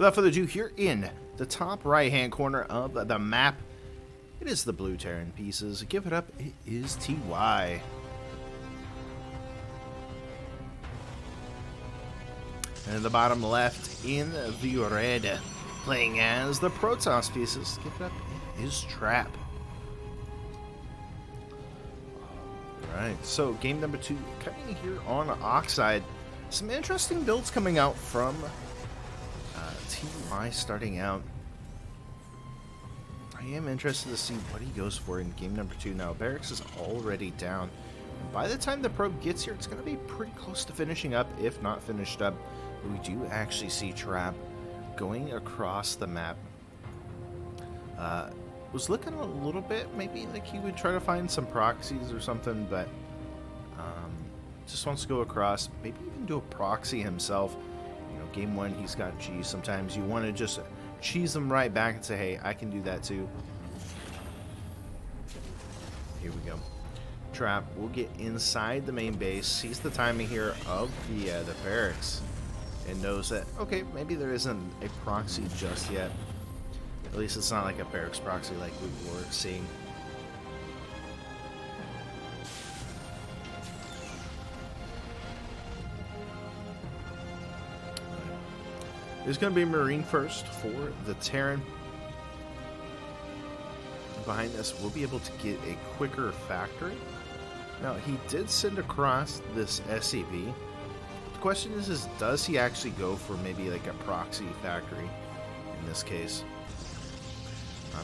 Without further ado, here in the top right-hand corner of the map, it is the blue Terran pieces. Give it up, it is TY. And in the bottom left, in the red, playing as the Protoss pieces. Give it up, it is Trap. Alright, so game number 2 coming here on Oxide. Some interesting builds coming out from TY starting out. I am interested to see what he goes for in game number 2. Now, Barracks is already down. And by the time the probe gets here, it's going to be pretty close to finishing up, if not finished up. We do actually see Trap going across the map. Was looking a little bit, maybe like he would try to find some proxies or something, but just wants to go across, maybe even do a proxy himself. You know, game 1 he's got G. Sometimes you want to just cheese them right back and say, hey, I can do that too. Here we go. Trap will get inside the main base, sees the timing here of the barracks, and knows that, okay, maybe there isn't a proxy just yet. At least it's not like a barracks proxy like we were seeing. There's going to be Marine first for the Terran. Behind us, we'll be able to get a quicker factory. Now, he did send across this SCV. The question is does he actually go for maybe like a proxy factory in this case?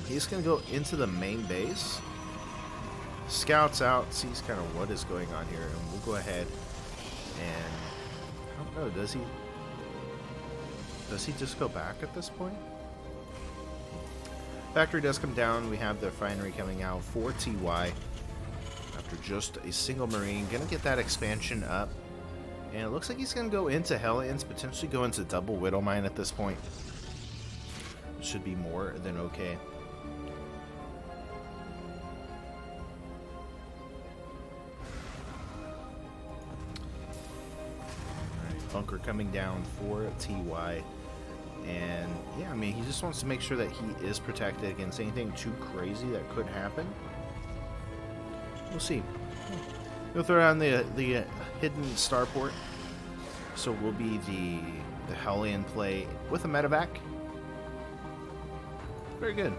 He's going to go into the main base, scouts out, sees kind of what is going on here, and we'll go ahead and, I don't know, does he just go back at this point? Factory does come down. We have the refinery coming out for TY after just a single Marine. Going to get that expansion up, and it looks like he's going to go into Hellions, potentially go into double Widow Mine at this point. Should be more than okay. Bunker coming down for TY, and yeah, I mean, he just wants to make sure that he is protected against anything too crazy that could happen. We'll see. We'll throw down the hidden starport, so we'll be the Hellion play with a medevac. Very good,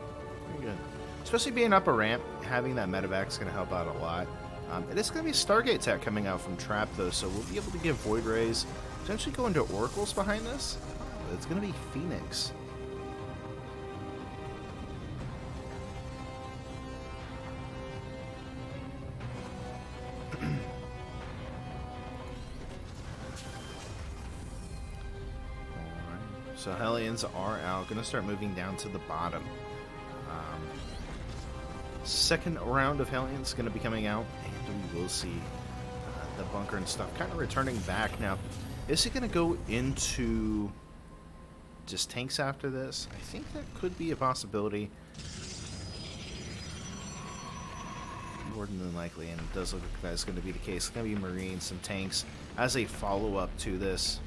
very good. Especially being up a ramp, having that medevac is going to help out a lot. It is going to be Stargate tech coming out from Trap though, so we'll be able to get Void Rays. Potentially go into Oracles behind this. It's going to be Phoenix. So Hellions are out. Going to start moving down to the bottom. Second round of Hellions going to be coming out, and we will see the bunker and stuff kind of returning back now. Is he going to go into just tanks after this? I think that could be a possibility. More than likely, and it does look like that's going to be the case. It's going to be Marines, some tanks, as a follow-up to this.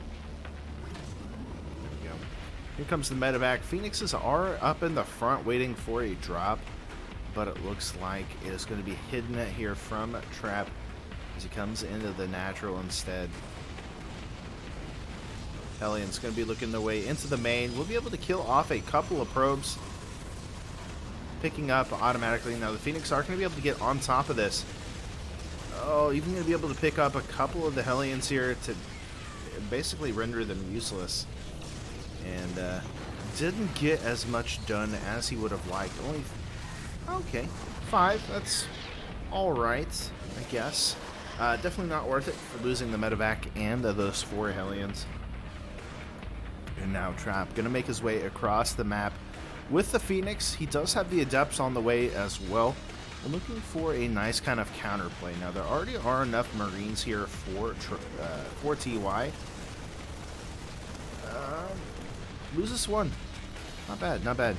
There we go. Here comes the medevac. Phoenixes are up in the front waiting for a drop, but it looks like it is going to be hidden here from Trap as he comes into the natural instead. Hellion's going to be looking their way into the main. We'll be able to kill off a couple of probes, picking up automatically. Now the Phoenix are going to be able to get on top of this. Oh, even going to be able to pick up a couple of the Hellions here to basically render them useless. And didn't get as much done as he would have liked. Only, okay, 5. That's all right, I guess. Definitely not worth it for losing the medevac and those 4 Hellions. And now Trap going to make his way across the map with the Phoenix. He does have the Adepts on the way as well. I'm looking for a nice kind of counterplay. Now there already are enough Marines here for TY. Loses 1. Not bad, not bad.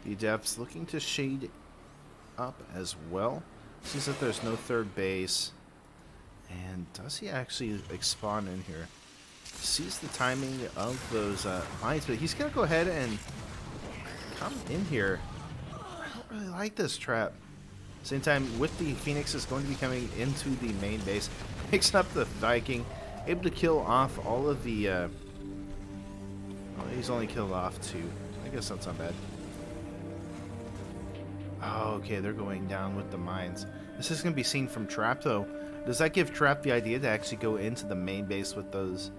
The Adepts looking to shade up as well. Seems that there's no third base. And does he actually spawn in here? Sees the timing of those mines, but he's going to go ahead and come in here. I don't really like this trap. Same time, with the Phoenix is going to be coming into the main base, picks up the Viking, able to kill off all of the... well, he's only killed off 2. I guess that's not bad. Oh, okay, they're going down with the mines. This is going to be seen from Trap, though. Does that give Trap the idea to actually go into the main base with those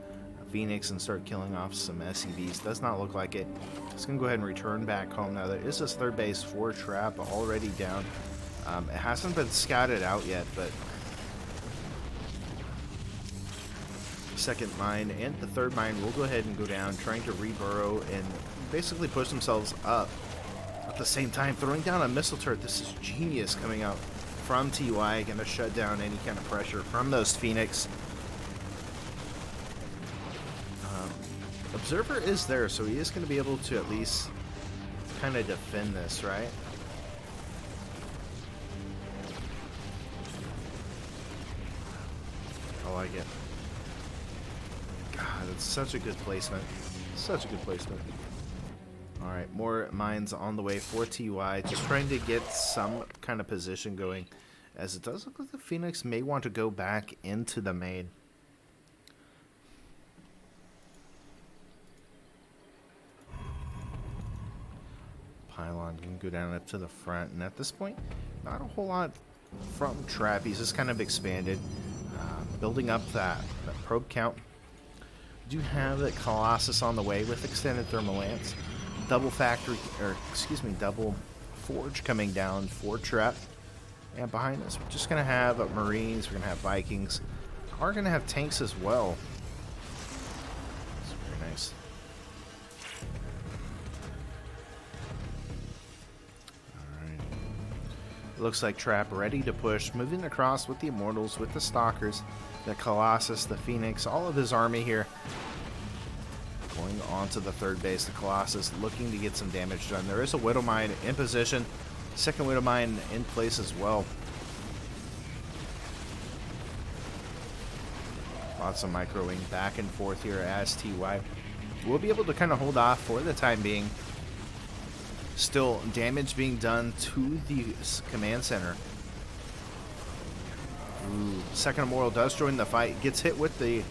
Phoenix and start killing off some SCVs? Does not look like it. It's going to go ahead and return back home. Now, there is this third base for Trap already down. It hasn't been scouted out yet, but second mine and the third mine will go ahead and go down, trying to reburrow and basically push themselves up. At the same time, throwing down a missile turret. This is genius coming out from TY, going to shut down any kind of pressure from those Phoenix. Observer is there, so he is going to be able to at least kind of defend this, right? I like it. God, it's such a good placement. Such a good placement. Alright, more mines on the way for TY. Just trying to get some kind of position going, as it does look like the Phoenix may want to go back into the main. Pylon can go down up to the front, and at this point, not a whole lot from Trap. He's just kind of expanded, building up that probe count. We do have the Colossus on the way with extended thermal lance, double double forge coming down for Trap, and behind us we're just gonna have Marines, we're gonna have Vikings, we're gonna have tanks as well. It's very nice. Looks like Trap ready to push, moving across with the Immortals, with the Stalkers, the Colossus, the Phoenix, all of his army here. Going on to the third base, the Colossus looking to get some damage done. There is a Widow Mine in position, second Widow Mine in place as well. Lots of microwing back and forth here as TY will be able to kind of hold off for the time being. Still damage being done to the command center. Ooh, second Immortal does join the fight. Gets hit with the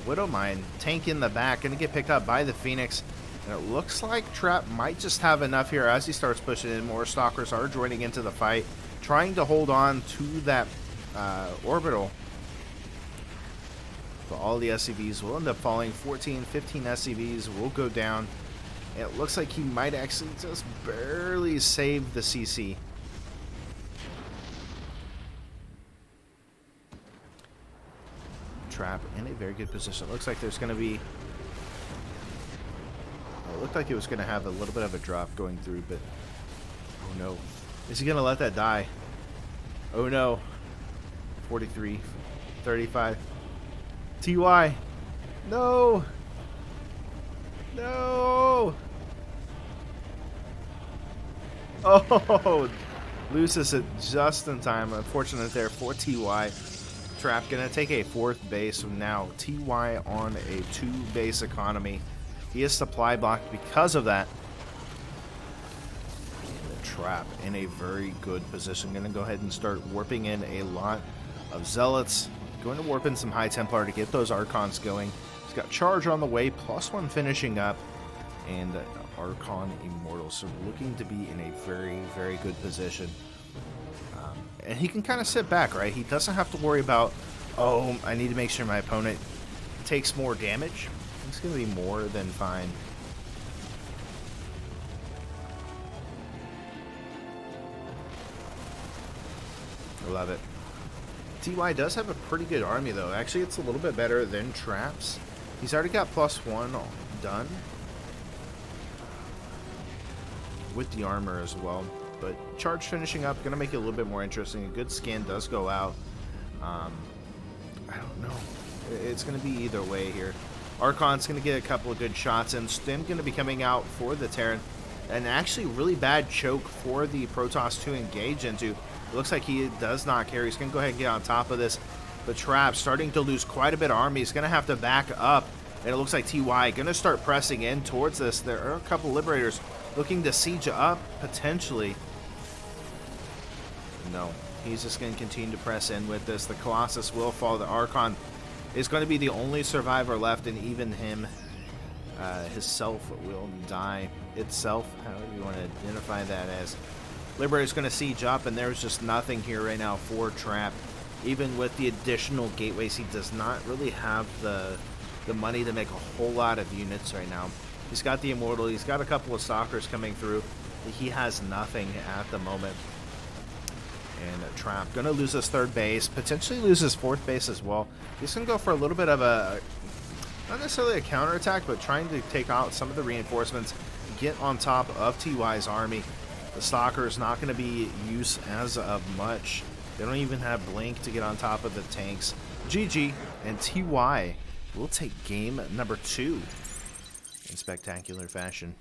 Widow Mine. Tank in the back. Going to get picked up by the Phoenix. And it looks like Trap might just have enough here as he starts pushing in. More Stalkers are joining into the fight. Trying to hold on to that orbital. But all the SCVs will end up falling. 14, 15 SCVs will go down. It looks like he might actually just barely save the CC. Trap in a very good position. It looks like there's going to be... It looked like it was going to have a little bit of a drop going through, but... Oh no. Is he going to let that die? Oh no. 43. 35. TY. No! No! Oh! Loses it just in time. Unfortunate there for TY. Trap gonna take a fourth base. Now TY on a 2-base economy. He is supply blocked because of that. The Trap in a very good position. Gonna go ahead and start warping in a lot of Zealots. Going to warp in some High Templar to get those Archons going. He's got Charge on the way, +1 finishing up, and Archon Immortal. So looking to be in a very, very good position. And he can kind of sit back, right? He doesn't have to worry about, oh, I need to make sure my opponent takes more damage. He's going to be more than fine. I love it. TY does have a pretty good army, though. Actually, it's a little bit better than Trap's. He's already got +1 done with the armor as well. But Charge finishing up, going to make it a little bit more interesting. A good skin does go out. I don't know. It's going to be either way here. Archon's going to get a couple of good shots, and Stim going to be coming out for the Terran. And actually really bad choke for the Protoss to engage into. It looks like he does not care. He's going to go ahead and get on top of this. But Trap starting to lose quite a bit of army. He's going to have to back up. And it looks like TY going to start pressing in towards this. There are a couple Liberators looking to siege up, potentially. No, he's just going to continue to press in with this. The Colossus will fall. The Archon is going to be the only survivor left, and even him, his self will die itself. However you want to identify that as. Liberator's going to siege up, and there's just nothing here right now for Trap. Even with the additional gateways, he does not really have the money to make a whole lot of units right now. He's got the Immortal, he's got a couple of Stalkers coming through. He has nothing at the moment. And Trap going to lose his third base, potentially lose his fourth base as well. He's going to go for a little bit of a, not necessarily a counterattack, but trying to take out some of the reinforcements, get on top of TY's army. The Stalker is not going to be used as of much. They don't even have Blink to get on top of the tanks. GG, and TY will take game number 2 in spectacular fashion.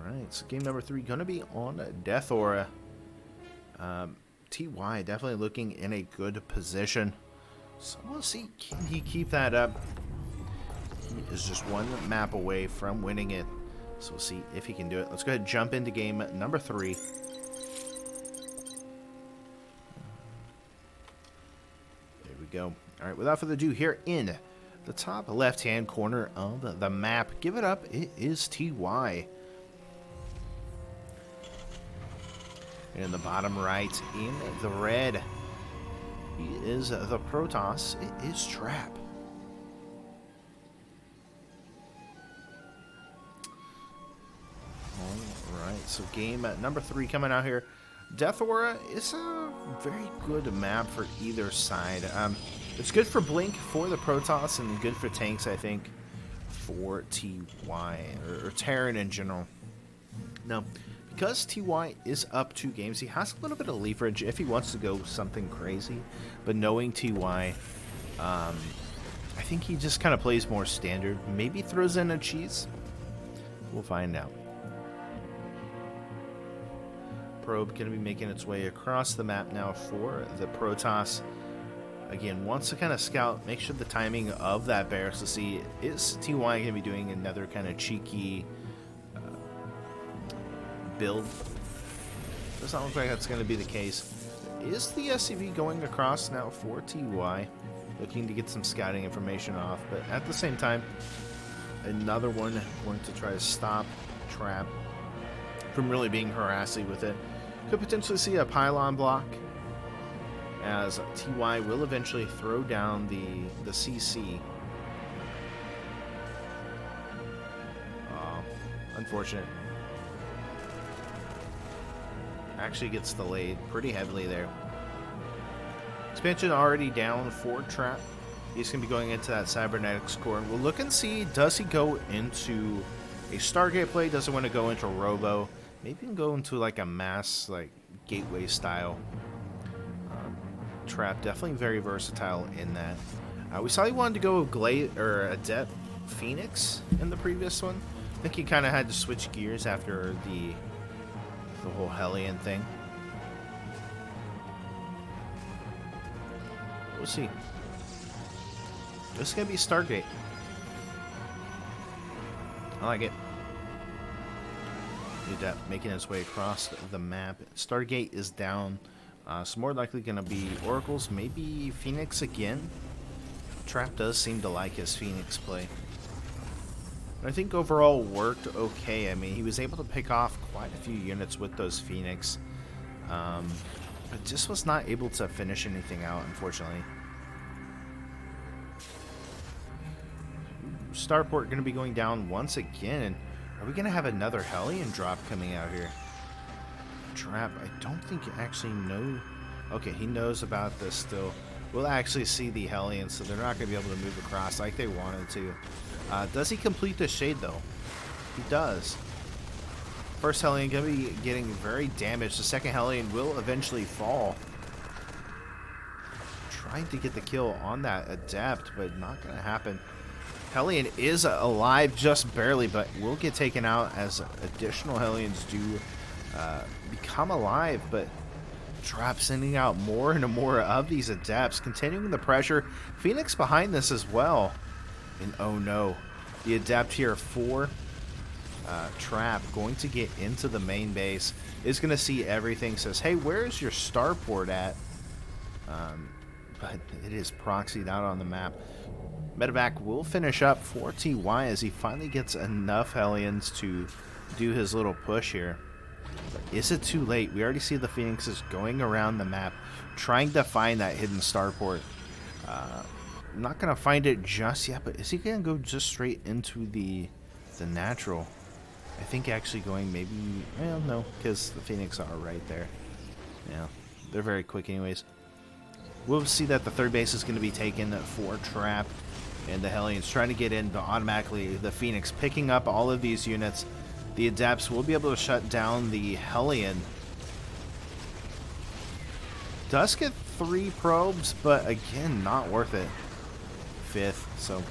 Alright, so game number 3 going to be on Death Aura. TY definitely looking in a good position. So we'll see, can he keep that up? He is just one map away from winning it. So we'll see if he can do it. Let's go ahead and jump into game number 3. There we go. All right, without further ado, here in the top left-hand corner of the map, give it up. It is TY. And in the bottom right, in the red, he is the Protoss. It is Trap. Alright, so game number 3 coming out here. Death Aura is a very good map for either side. It's good for Blink for the Protoss and good for tanks, I think, for TY, or Terran in general. Now, because TY is up 2 games, he has a little bit of leverage if he wants to go something crazy. But knowing TY, I think he just kind of plays more standard. Maybe throws in a cheese. We'll find out. Probe going to be making its way across the map now for the Protoss. Again, wants to kind of scout, make sure the timing of that barracks to see, is TY going to be doing another kind of cheeky build? Does not look like that's going to be the case. Is the SCV going across now for TY? Looking to get some scouting information off, but at the same time, another one going to try to stop Trap from really being harassing with it. Could potentially see a pylon block, as TY will eventually throw down the CC. Unfortunate. Actually gets delayed pretty heavily there. Expansion already down for Trap. He's going to be going into that Cybernetics core. We'll look and see, does he go into a Stargate play? Does he want to go into Robo? Maybe he can go into like a mass, like gateway style. Trap definitely very versatile in that. We saw he wanted to go Adept Phoenix in the previous one. I think he kind of had to switch gears after the whole Hellion thing. We'll see. This is gonna be Stargate. I like it. Adept making its way across the map. Stargate is down. So more likely going to be Oracles, maybe Phoenix again. Trap does seem to like his Phoenix play. I think overall worked okay. I mean, he was able to pick off quite a few units with those Phoenix. But just was not able to finish anything out, unfortunately. Starport going to be going down once again. Are we going to have another Hellion drop coming out here? Trap, I don't think you actually know. Okay, he knows about this still. We'll actually see the Hellion, so they're not going to be able to move across like they wanted to. Does he complete the shade, though? He does. First Hellion going to be getting very damaged. The second Hellion will eventually fall. Trying to get the kill on that Adept, but not going to happen. Hellion is alive just barely, but will get taken out as additional Hellions do become alive. But Trap sending out more and more of these adepts, continuing the pressure. Phoenix behind this as well. And oh no, the adept here for Trap going to get into the main base, is going to see everything, says, hey, where's your starport at? But it is proxied out on the map. Medevac will finish up for TY as he finally gets enough Hellions to do his little push here. But is it too late? We already see the Phoenixes going around the map trying to find that hidden starport. Not going to find it just yet, but is he going to go just straight into the natural? I think actually going maybe, well, no, because the Phoenix are right there. Yeah, they're very quick anyways. We'll see that the third base is going to be taken for Trap, and the Hellions trying to get in, but automatically the Phoenix picking up all of these units. The Adepts will be able to shut down the Hellion. Does get 3 probes, but again, not worth it. 5th, so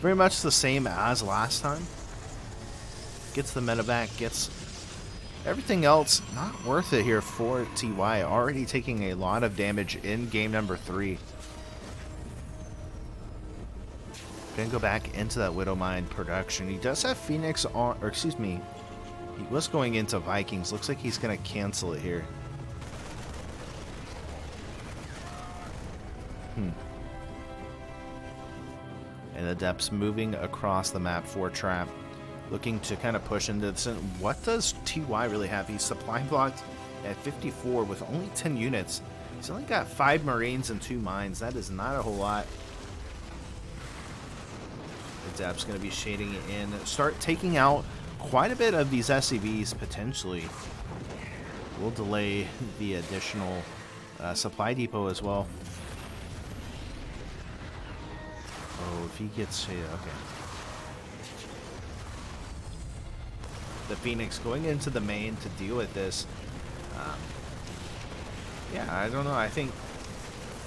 very much the same as last time. Gets the medevac, gets everything else, not worth it here for TY. Already taking a lot of damage in game number 3. Gonna go back into that Widow Mine production. He does have Phoenix on, or excuse me, he was going into Vikings. Looks like he's gonna cancel it here. And the Adepts moving across the map for Trap, looking to kind of push into this. What does TY really have? He's supply blocked at 54 with only 10 units. He's only got 5 Marines and 2 mines. That is not a whole lot. Adept's going to be shading it in. Start taking out quite a bit of these SCVs potentially. We'll delay the additional supply depot as well. Oh, if he gets hit, okay. The Phoenix going into the main to deal with this. Yeah, I don't know. I think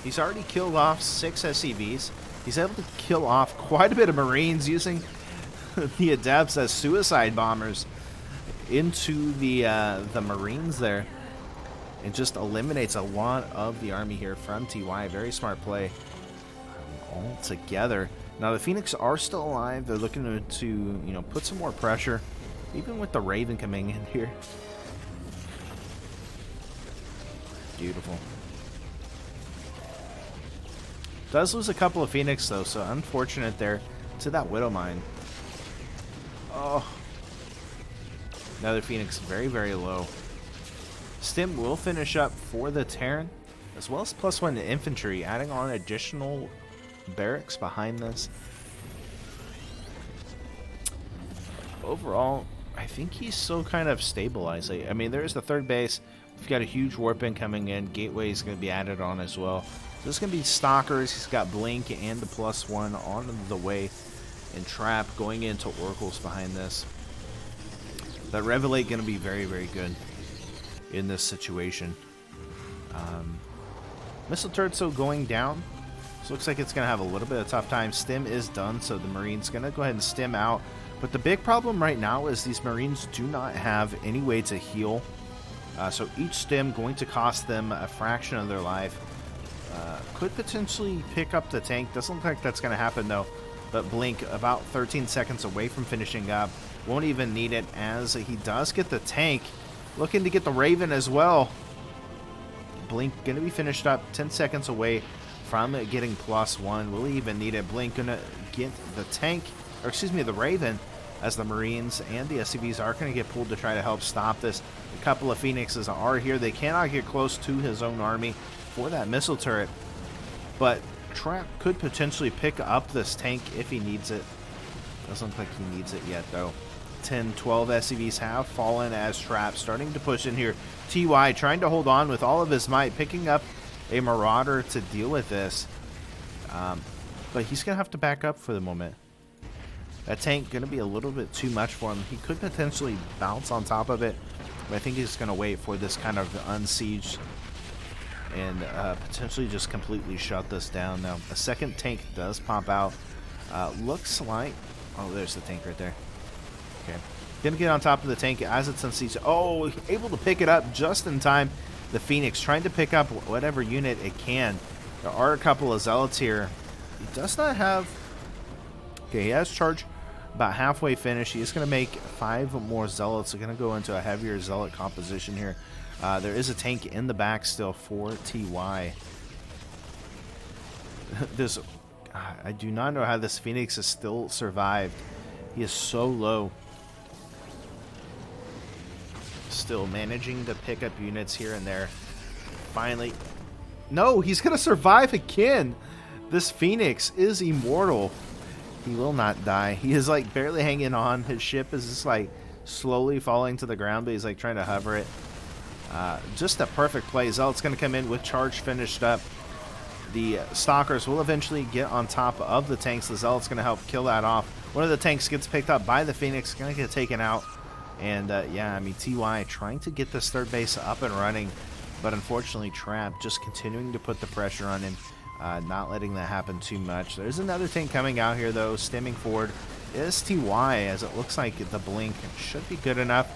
he's already killed off 6 SCVs. He's able to kill off quite a bit of Marines using the Adepts as suicide bombers into the Marines there. It just eliminates a lot of the army here from TY. Very smart play. All together. Now the Phoenix are still alive. They're looking to you know, put some more pressure, even with the Raven coming in here. Beautiful. Does lose a couple of Phoenix though, so unfortunate there to that Widow Mine. Oh, another Phoenix very, very low. Stim will finish up for the Terran, as well as +1 to infantry, adding on additional barracks behind this. Overall, I think he's still kind of stabilized. I mean, there's the third base. We've got a huge warp in coming in. Gateway is going to be added on as well. This is going to be Stalkers. He's got Blink and the +1 on the way. And Trap going into Oracles behind this. That Revelate going to be very, very good in this situation. Missile turret so going down. So looks like it's going to have a little bit of tough time. Stim is done, so the Marine's going to go ahead and stim out. But the big problem right now is these Marines do not have any way to heal. So each stim going to cost them a fraction of their life. Could potentially pick up the tank. Doesn't look like that's going to happen though. But Blink about 13 seconds away from finishing up. Won't even need it as he does get the tank. Looking to get the Raven as well. Blink going to be finished up 10 seconds away from getting +1. Will he even need it? Blink going to get the tank, or excuse me, the Raven, as the Marines and the SCVs are going to get pulled to try to help stop this. A couple of Phoenixes are here. They cannot get close to his own army for that missile turret. But Trap could potentially pick up this tank if he needs it. Doesn't look like he needs it yet, though. 10, 12 SCVs have fallen as Trap starting to push in here. TY trying to hold on with all of his might, picking up a Marauder to deal with this. But he's going to have to back up for the moment. That tank going to be a little bit too much for him. He could potentially bounce on top of it, but I think he's going to wait for this kind of unsiege and potentially just completely shut this down. Now, a second tank does pop out. Looks like... Oh, there's the tank right there. Okay. Gonna get on top of the tank as it's unsieged. Oh, able to pick it up just in time. the Phoenix, trying to pick up whatever unit it can. There are a couple of Zealots here. He does not have... Okay, he has charge about halfway finished. He is going to make 5 more Zealots. They're going to go into a heavier Zealot composition here. There is a tank in the back still for TY. This... I do not know how this Phoenix has still survived. He is so low. Still managing to pick up units here and there. Finally. No, he's going to survive again. This Phoenix is immortal. He will not die. He is like barely hanging on. His ship is just like slowly falling to the ground, but he's like trying to hover it. Just a perfect play. Zealot's going to come in with charge finished up. The Stalkers will eventually get on top of the tanks. The Zealot's going to help kill that off. One of the tanks gets picked up by the Phoenix, going to get taken out. And yeah, I mean, TY trying to get this third base up and running, but unfortunately Trap just continuing to put the pressure on him, not letting that happen too much. There's another tank coming out here though, stemming forward is TY, as it looks like the blink should be good enough.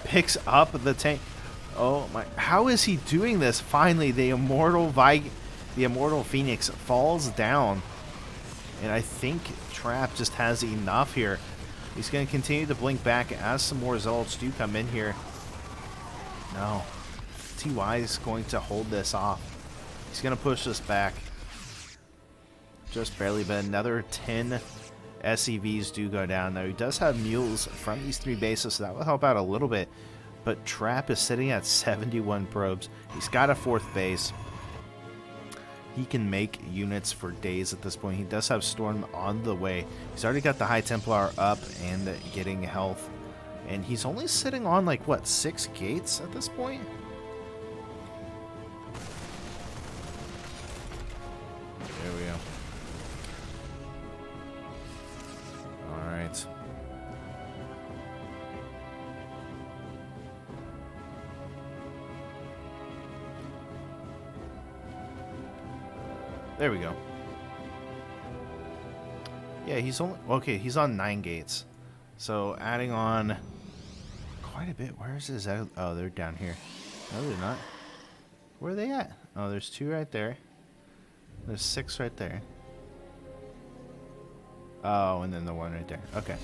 Picks up the tank. Oh my, how is he doing this? Finally, the immortal Phoenix falls down, and I think Trap just has enough here. He's going to continue to blink back as some more Zealots do come in here. No. TY is going to hold this off. He's going to push this back. Just barely, but another 10 SCVs do go down. Now, he does have mules from these 3 bases, so that will help out a little bit. But Trap is sitting at 71 probes. He's got a 4th base. He can make units for days at this point. He does have Storm on the way. He's already got the High Templar up and getting health. And he's only sitting on, like, what, 6 gates at this point? There we go. Alright. There we go. Yeah, he's only... Okay, he's on 9 gates. So, adding on quite a bit. Where is his... Oh, they're down here. No, they're not. Where are they at? Oh, there's 2 right there. There's 6 right there. Oh, and then the 1 right there. Okay.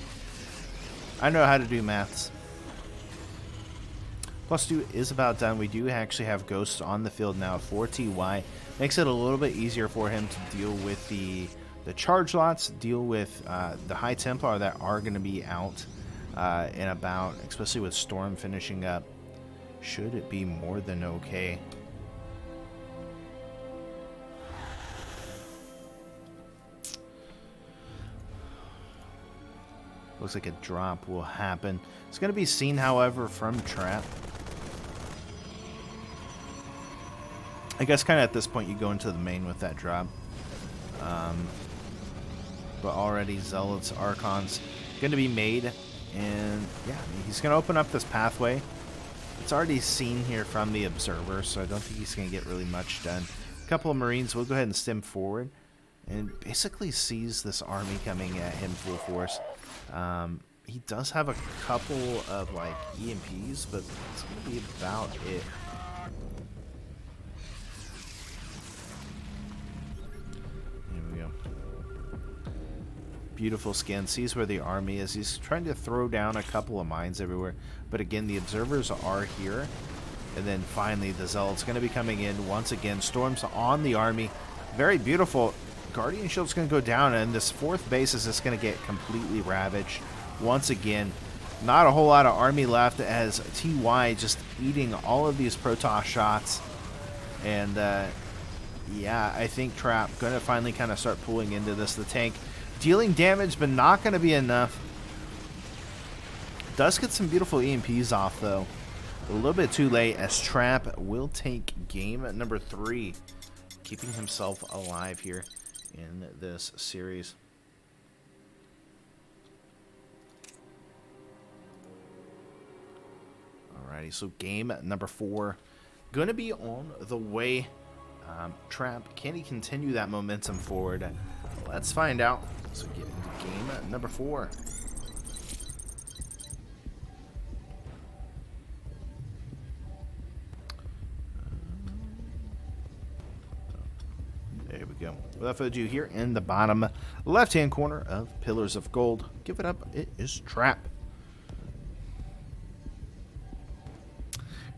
I know how to do maths. +2 is about done. We do actually have Ghosts on the field now for TY. Makes it a little bit easier for him to deal with the charge lots, deal with the High Templar that are going to be out and about, especially with Storm finishing up. Should it be more than okay? Looks like a drop will happen. It's going to be seen, however, from Trap. I guess kind of at this point you go into the main with that drop. But already Zealots, Archons going to be made. And yeah, he's going to open up this pathway. It's already seen here from the Observer, so I don't think he's going to get really much done. A couple of Marines will go ahead and stem forward and basically sees this army coming at him full force. He does have a couple of like EMPs, but it's going to be about it. Here we go. Beautiful skin. Sees where the army is. He's trying to throw down a couple of mines everywhere. But again, the observers are here. And then finally, the Zealot's going to be coming in once again. Storms on the army. Very beautiful. Guardian Shield's going to go down, and this 4th base is just going to get completely ravaged once again. Not a whole lot of army left as TY just eating all of these Protoss shots. And yeah, I think Trap going to finally kind of start pulling into this. The tank dealing damage, but not going to be enough. Does get some beautiful EMPs off, though. A little bit too late as Trap will take game number 3, keeping himself alive here in this series. Alrighty, so game number 4 going to be on the way. Trap, can he continue that momentum forward? Let's find out. So get into game number 4. go. Without further ado, here in the bottom left-hand corner of Pillars of Gold, give it up, it is Trap.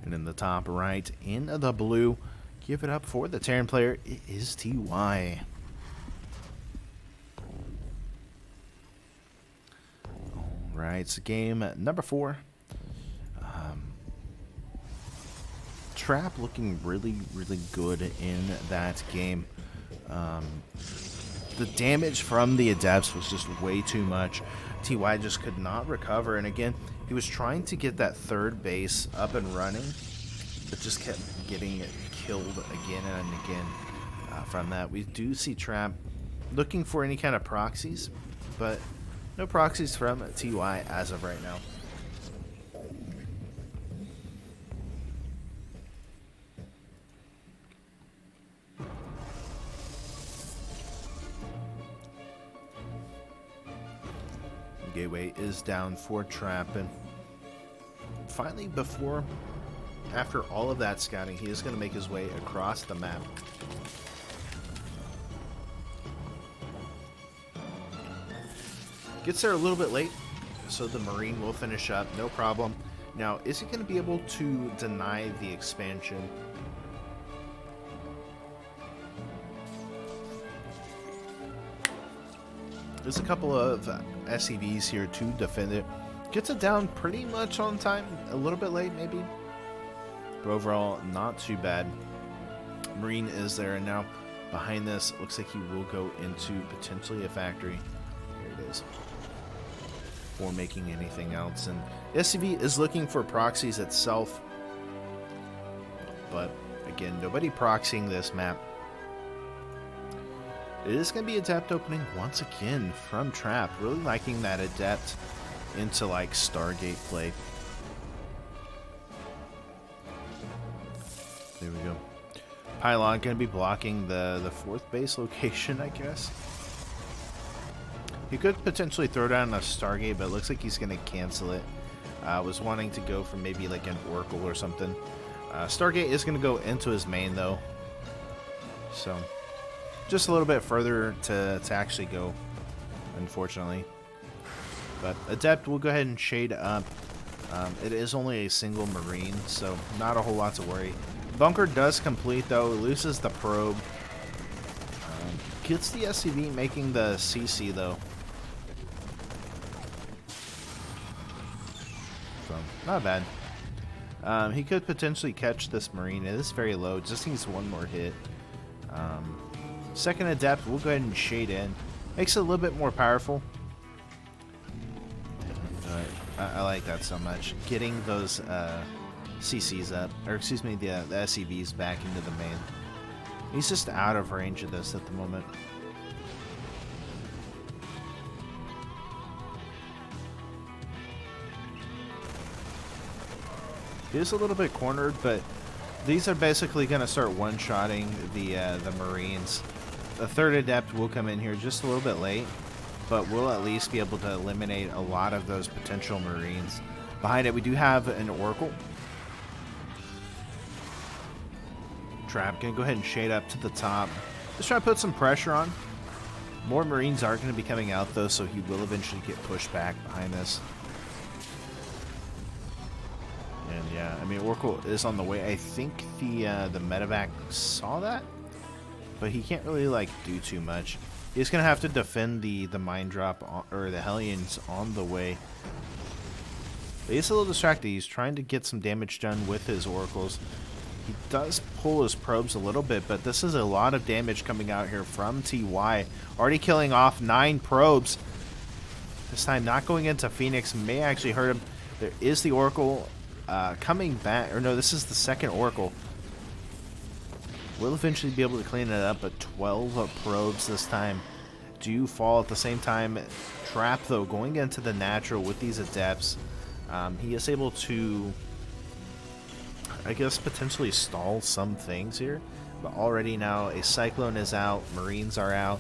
And in the top right, in the blue, give it up for the Terran player, it is TY. Alright, so game number 4. Trap looking really good in that game. The damage from the Adepts was just way too much. TY just could not recover, and again, he was trying to get that third base up and running, but just kept getting killed again and again from that. We do see Trap looking for any kind of proxies, but no proxies from TY as of right now. Gateway is down for Trap, and finally, after all of that scouting, he is going to make his way across the map. Gets there a little bit late, so the Marine will finish up, no problem. Now, is he going to be able to deny the expansion? There's a couple of SCVs here to defend it. Gets it down pretty much on time. A little bit late, maybe. But overall, not too bad. Marine is there, and now behind this, looks like he will go into potentially a factory. There it is. Before making anything else. And the SCV is looking for proxies itself. But, again, nobody proxying this map. It is going to be Adept opening once again from Trap. Really liking that Adept into like Stargate play. There we go. Pylon going to be blocking the fourth base location, I guess. He could potentially throw down a Stargate, but it looks like he's going to cancel it. Was wanting to go for maybe like an Oracle or something. Stargate is going to go into his main though. So just a little bit further to actually go, unfortunately. But Adept will go ahead and shade up. It is only a single Marine, so not a whole lot to worry. Bunker does complete, though. Loses the probe. Gets the SCV, making the CC, though. So, not bad. He could potentially catch this Marine. It is very low. Just needs one more hit. Second Adept, we'll go ahead and shade in. Makes it a little bit more powerful. I like that so much. Getting those CCs up, or excuse me, the SCVs back into the main. He's just out of range of this at the moment. He is a little bit cornered, but these are basically going to start one-shotting the Marines. The third Adept will come in here just a little bit late, but we'll at least be able to eliminate a lot of those potential Marines. Behind it, we do have an Oracle. Trap going to go ahead and shade up to the top. Just try to put some pressure on. More Marines are going to be coming out, though, so he will eventually get pushed back behind this. And yeah, I mean, Oracle is on the way. I think the medevac saw that, but he can't really like do too much. He's gonna have to defend the mine drop or the Hellions on the way. But he's a little distracted. He's trying to get some damage done with his Oracles. He does pull his probes a little bit, but this is a lot of damage coming out here from TY. Already killing off 9 probes. This time not going into Phoenix may actually hurt him. There is the Oracle coming back, or no, this is the second Oracle. We'll eventually be able to clean it up, but 12 probes this time do fall at the same time. Trap, though, going into the natural with these Adepts. He is able to, I guess, potentially stall some things here. But already now a Cyclone is out, Marines are out,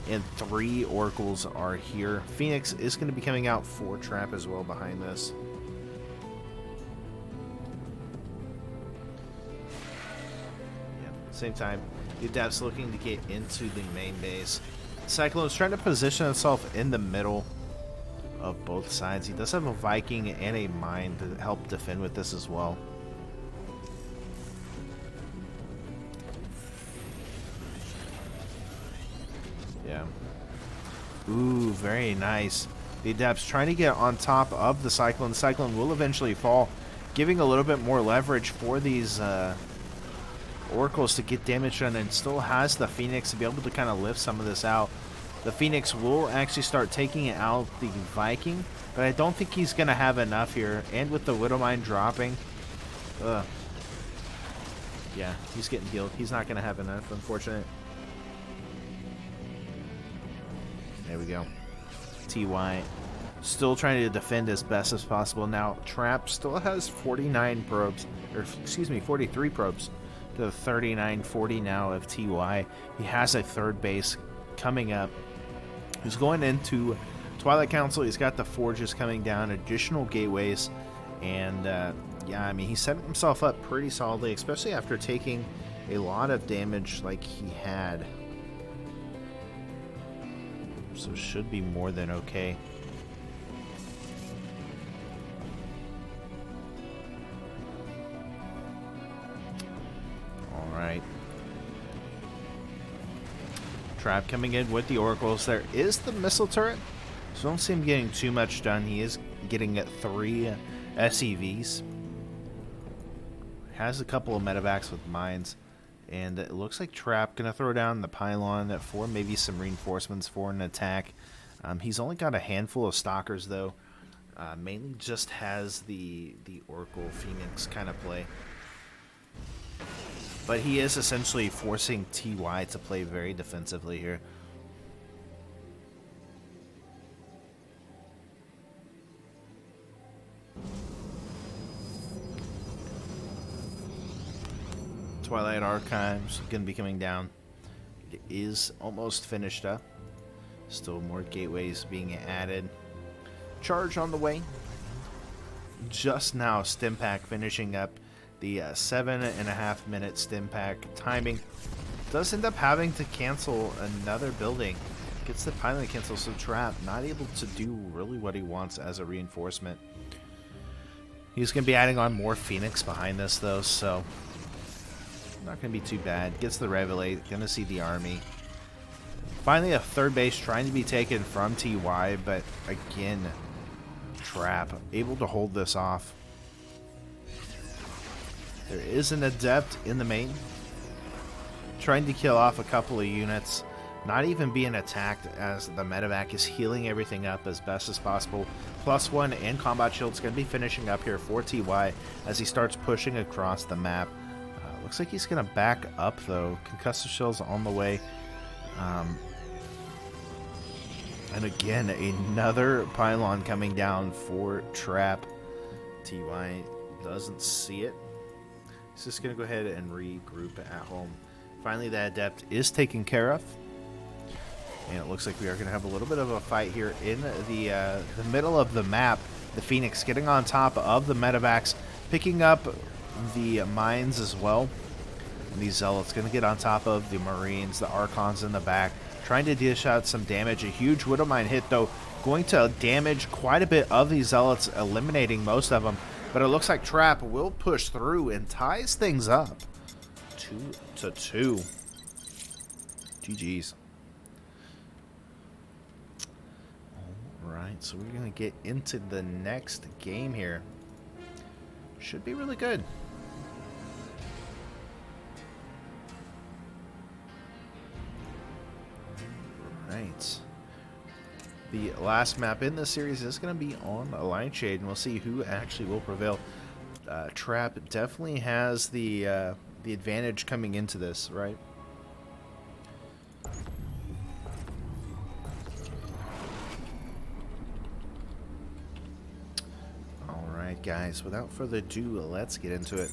and 3 Oracles are here. Phoenix is going to be coming out for Trap as well behind this. Same time, The Adept's looking to get into the main base. Cyclone's trying to position himself in the middle of both sides. He does have a Viking and a mine to help defend with this as well. Yeah. Ooh, very nice. The Adept's trying to get on top of the Cyclone. The Cyclone will eventually fall, giving a little bit more leverage for these Oracles to get damage done, and still has the Phoenix to be able to kind of lift some of this out. The Phoenix will actually start taking out the Viking, but I don't think he's going to have enough here. And with the Widowmine dropping, yeah, he's getting healed. He's not going to have enough, unfortunate. There we go. TY still trying to defend as best as possible. Now, Trap still has 49 probes, or excuse me, 43 probes to the 39, 40 now of TY. He has a third base coming up. He's going into Twilight Council. He's got the forges coming down, additional gateways, and yeah, I mean, he's setting himself up pretty solidly, especially after taking a lot of damage like he had. So should be more than okay. Alright. Trap coming in with the Oracles. There is the missile turret. So don't see him getting too much done. He is getting 3 SEVs. Has a couple of medevacs with mines. And it looks like Trap going to throw down the pylon for maybe some reinforcements for an attack. He's only got a handful of stalkers, though. Mainly just has the Oracle Phoenix kind of play. But he is essentially forcing TY to play very defensively here. Twilight Archives going to be coming down. It is almost finished up. Still more gateways being added. Charge on the way. Just now, Stimpack finishing up the 7.5 minute Stimpack timing. Does end up having to cancel another building. Gets the pilot cancel, so Trap not able to do really what he wants as a reinforcement. He's going to be adding on more Phoenix behind this, though, so not going to be too bad. Gets the Revelate. Going to see the army. Finally, a third base trying to be taken from TY, but again, Trap able to hold this off. There is an Adept in the main. Trying to kill off a couple of units. Not even being attacked as the medevac is healing everything up as best as possible. +1 and combat shield's going to be finishing up here for TY as he starts pushing across the map. Looks like he's going to back up, though. Concussive shells on the way. And again, another pylon coming down for Trap. TY doesn't see it. He's just going to go ahead and regroup at home. Finally, that Adept is taken care of. And it looks like we are going to have a little bit of a fight here in the middle of the map. The Phoenix getting on top of the medevacs, picking up the mines as well. And these Zealots going to get on top of the Marines, the Archons in the back, trying to dish out some damage. A huge Widowmine hit, though, going to damage quite a bit of these Zealots, eliminating most of them. But it looks like Trap will push through and ties things up. 2-2. GG's. Alright, so we're going to get into the next game here. Should be really good. Right. The last map in this series is going to be on Line Shade, and we'll see who actually will prevail. Trap definitely has the advantage coming into this, right? Alright, guys, without further ado, let's get into it.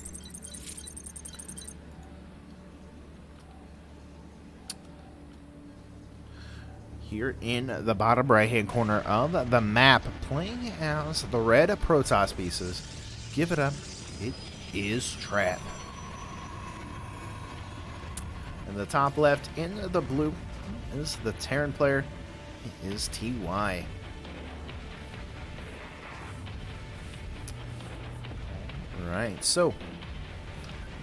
Here in the bottom right-hand corner of the map, playing as the red Protoss pieces. Give it up. It is Trap. In the top left, in the blue, is the Terran player. It is TY. Alright, so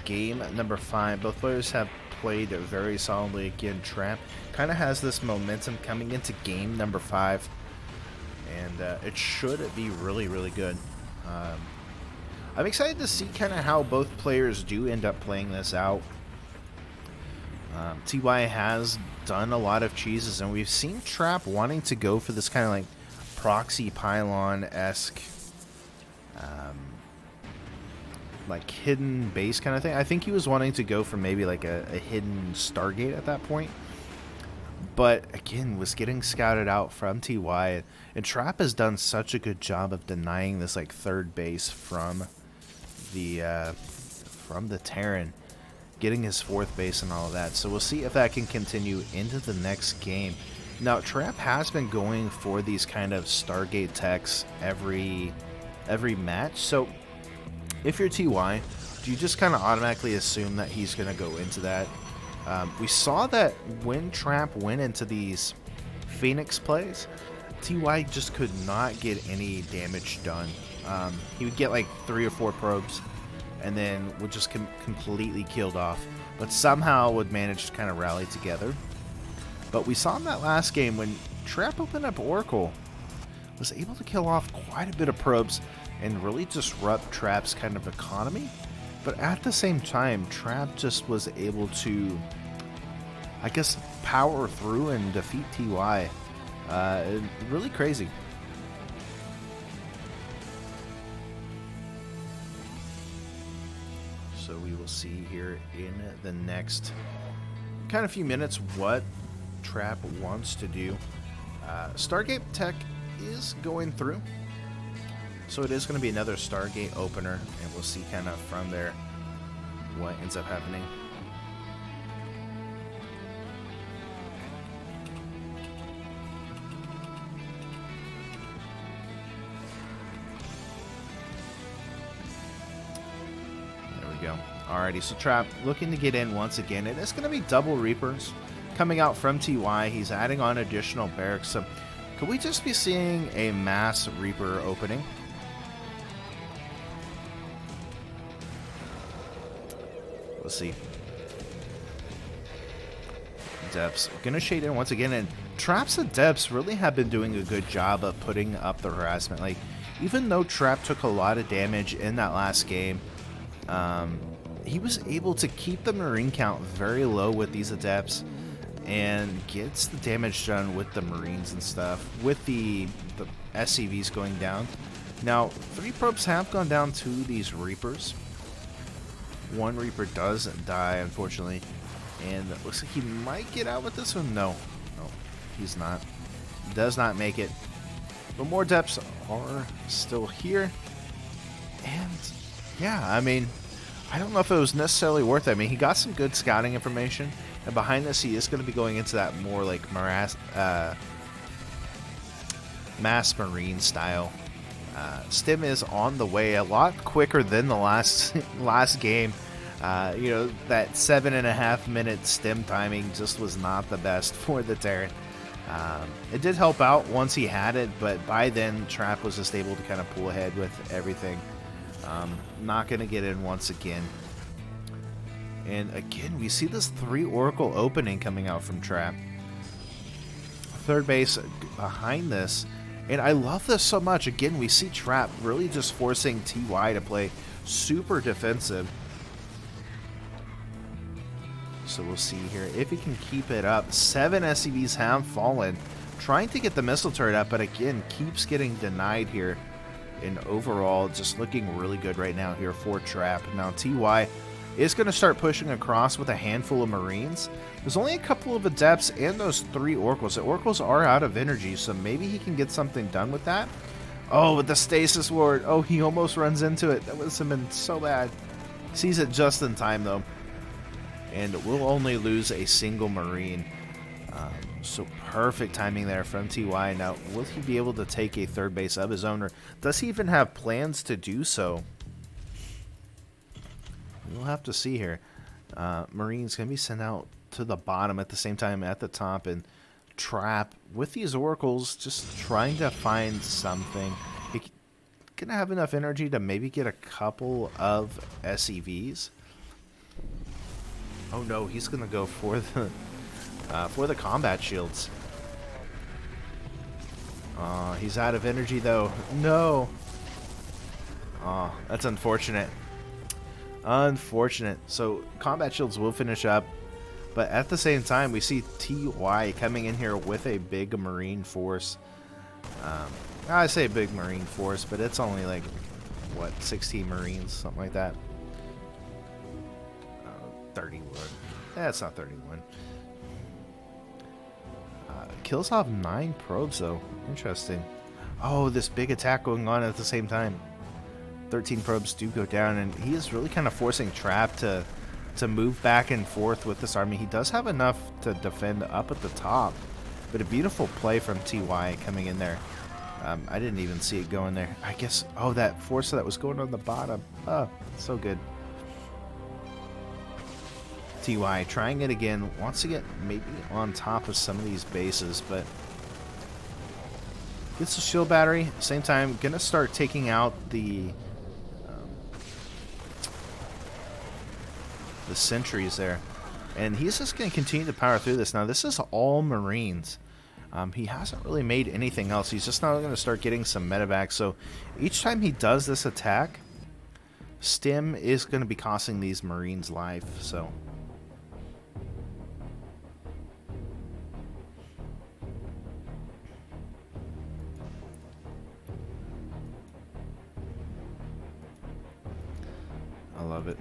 game number 5. Both players have played very solidly. Again, Trap kind of has this momentum coming into game number 5. And it should be really, really good. I'm excited to see kind of how both players do end up playing this out. TY has done a lot of cheeses, and we've seen Trap wanting to go for this kind of like proxy pylon-esque like hidden base kind of thing. I think he was wanting to go for maybe like a hidden Stargate at that point. But again, was getting scouted out from TY, and Trap has done such a good job of denying this like third base from the Terran, getting his fourth base and all of that. So we'll see if that can continue into the next game. Now, Trap has been going for these kind of Stargate techs every match. So if you're TY, do you just kind of automatically assume that he's going to go into that? We saw that when Trap went into these Phoenix plays, TY just could not get any damage done. He would get like 3 or 4 probes and then would just completely killed off, but somehow would manage to kind of rally together. But we saw in that last game when Trap opened up Oracle, was able to kill off quite a bit of probes and really disrupt Trap's kind of economy. But at the same time, Trap just was able to, I guess, power through and defeat TY. Really crazy. So we will see here in the next kind of few minutes what Trap wants to do. Stargate tech is going through. So it is going to be another Stargate opener, and we'll see kind of from there what ends up happening. There we go. Alrighty, so Trap looking to get in once again. It is going to be double Reapers coming out from TY. He's adding on additional barracks. So could we just be seeing a mass Reaper opening? Let's see. Depths gonna shade in once again, and Trap's and Depths really have been doing a good job of putting up the harassment. Like, even though Trap took a lot of damage in that last game, he was able to keep the Marine count very low with these Adepts and gets the damage done with the Marines and stuff, with the SCVs going down. Now, 3 probes have gone down to these Reapers. 1 Reaper does die, unfortunately, and it looks like he might get out with this one. No, he's not. Does not make it. But more depths are still here, and yeah, I mean, I don't know if it was necessarily worth it. I mean, he got some good scouting information, and behind this, he is going to be going into that more like mass Marine style. Stim is on the way a lot quicker than the last game. You know, that 7.5 minute Stim timing just was not the best for the Terran. It did help out once he had it, but by then Trap was just able to kind of pull ahead with everything. Not going to get in once again. And again, we see this 3 Oracle opening coming out from Trap. Third base behind this. And I love this so much. Again, we see Trap really just forcing TY to play super defensive. So we'll see here if he can keep it up. 7 SCVs have fallen, trying to get the missile turret up, but again, keeps getting denied here. And overall, just looking really good right now here for Trap. Now, TY is going to start pushing across with a handful of Marines. There's only a couple of Adepts and those 3 Oracles. The Oracles are out of energy, so maybe he can get something done with that. Oh, with the Stasis Ward. Oh, he almost runs into it. That would have been so bad. Sees it just in time, though. And we'll only lose a single Marine. So perfect timing there from TY. Now, will he be able to take a third base of his own, or does he even have plans to do so? We'll have to see here. Marines going to be sent out to the bottom at the same time at the top, and Trap with these oracles just trying to find something. He gonna have enough energy to maybe get a couple of SEVs. Oh no, he's gonna go for the combat shields. He's out of energy though. No. Oh, that's unfortunate. Unfortunate. So combat shields will finish up, but at the same time we see TY coming in here with a big marine force. I say big marine force, but it's only like what, 16 marines, something like that. 31. That's not 31. Kills off 9 probes though. Interesting. Oh, this big attack going on at the same time. 13 probes do go down, and he is really kind of forcing Trap to move back and forth with this army. He does have enough to defend up at the top, but a beautiful play from TY coming in there. I didn't even see it going there. I guess, oh, that force that was going on the bottom. Oh, so good. TY trying it again, wants to get maybe on top of some of these bases, but gets the shield battery. Same time, gonna start taking out the sentries there, and he's just gonna continue to power through this. Now this is all Marines. He hasn't really made anything else. He's just now gonna start getting some medevacs. So each time he does this attack, Stim is gonna be costing these Marines life. So. I love it.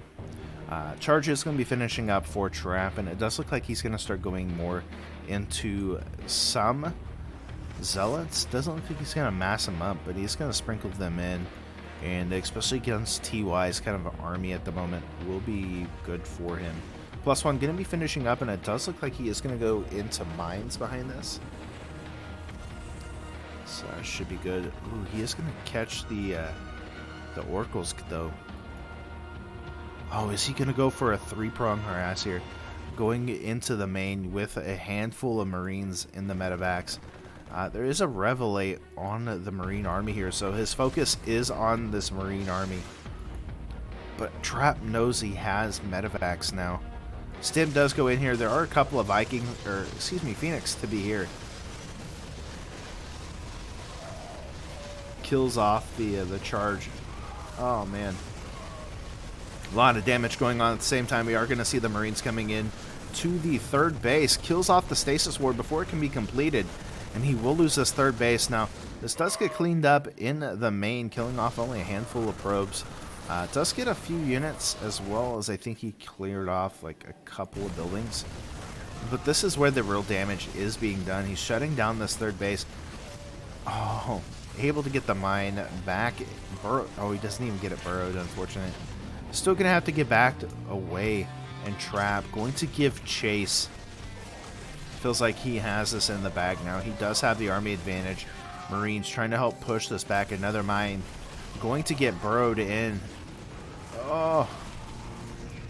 Charge is going to be finishing up for Trap, and it does look like he's going to start going more into some Zealots. Doesn't look like he's going to mass them up, but he's going to sprinkle them in, and especially against TY's kind of an army at the moment will be good for him. +1 going to be finishing up, and it does look like he is going to go into mines behind this. So that should be good. Ooh, he is going to catch the oracles though. Oh, is he going to go for a 3-prong harass here? Going into the main with a handful of Marines in the medevacs. There is a Revelate on the Marine army here, so his focus is on this Marine army. But Trap knows he has medevacs now. Stim does go in here. There are a couple of Phoenix to be here. Kills off the charge. Oh, man. A lot of damage going on at the same time. We are going to see the Marines coming in to the third base. Kills off the stasis ward before it can be completed, and he will lose this third base. Now, this does get cleaned up in the main, killing off only a handful of probes. Does get a few units, as well as I think he cleared off like a couple of buildings. But this is where the real damage is being done. He's shutting down this third base. Oh, able to get the mine back. Oh, he doesn't even get it burrowed, unfortunately. Still going to have to get back away, and Trap going to give chase. Feels like he has this in the bag now. He does have the army advantage. Marines trying to help push this back. Another mine going to get burrowed in. Oh,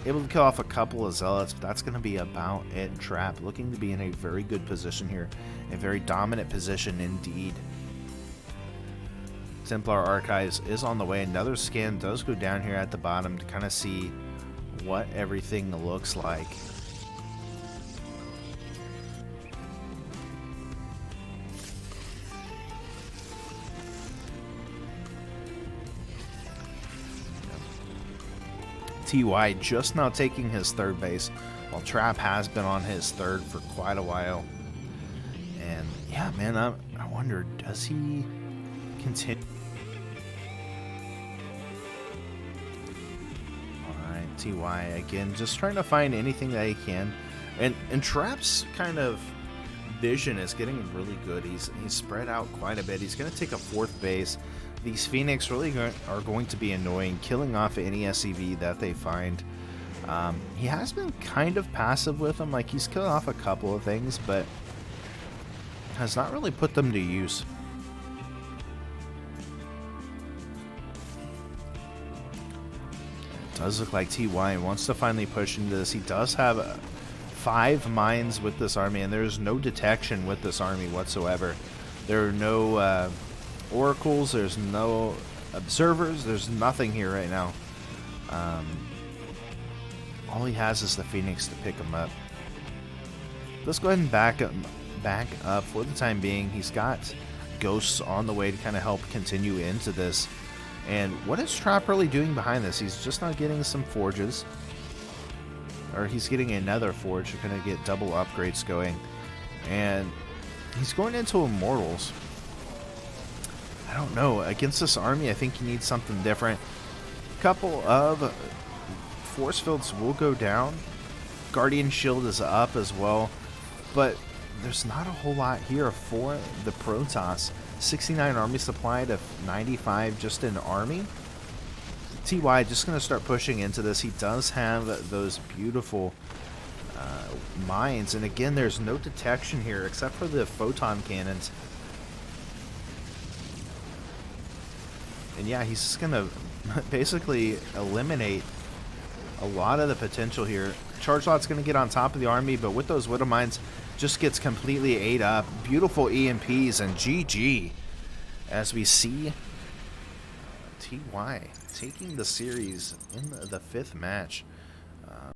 able to kill off a couple of Zealots, but that's going to be about it. Trap looking to be in a very good position here. A very dominant position indeed. Templar Archives is on the way. Another scan does go down here at the bottom to kind of see what everything looks like. TY just now taking his third base, while Trap has been on his third for quite a while. And yeah, man, I wonder, does he continue? Alright, TY again, just trying to find anything that he can. And Trap's kind of vision is getting really good. He's spread out quite a bit. He's going to take a fourth base. These Phoenix really are going to be annoying, killing off any SCV that they find. He has been kind of passive with them, like he's killing off a couple of things, but has not really put them to use. It does look like TY wants to finally push into this. He does have 5 mines with this army, and there's no detection with this army whatsoever. There are no oracles, there's no observers, there's nothing here right now. All he has is the Phoenix to pick him up. Let's go ahead and back up for the time being. He's got ghosts on the way to kind of help continue into this. And what is Trap really doing behind this? He's just not getting some forges. Or he's getting another forge to kind of get double upgrades going. And he's going into Immortals. I don't know. Against this army, I think he needs something different. A couple of force fields will go down. Guardian Shield is up as well. But there's not a whole lot here for the Protoss. 69 army supply to 95 just in army. TY just going to start pushing into this. He does have those beautiful mines. And again, there's no detection here except for the photon cannons. And yeah, he's just going to basically eliminate a lot of the potential here. Charge Lot's going to get on top of the army, but with those Widow Mines, just gets completely ate up. Beautiful EMPs and GG as we see TY taking the series in the 5th match.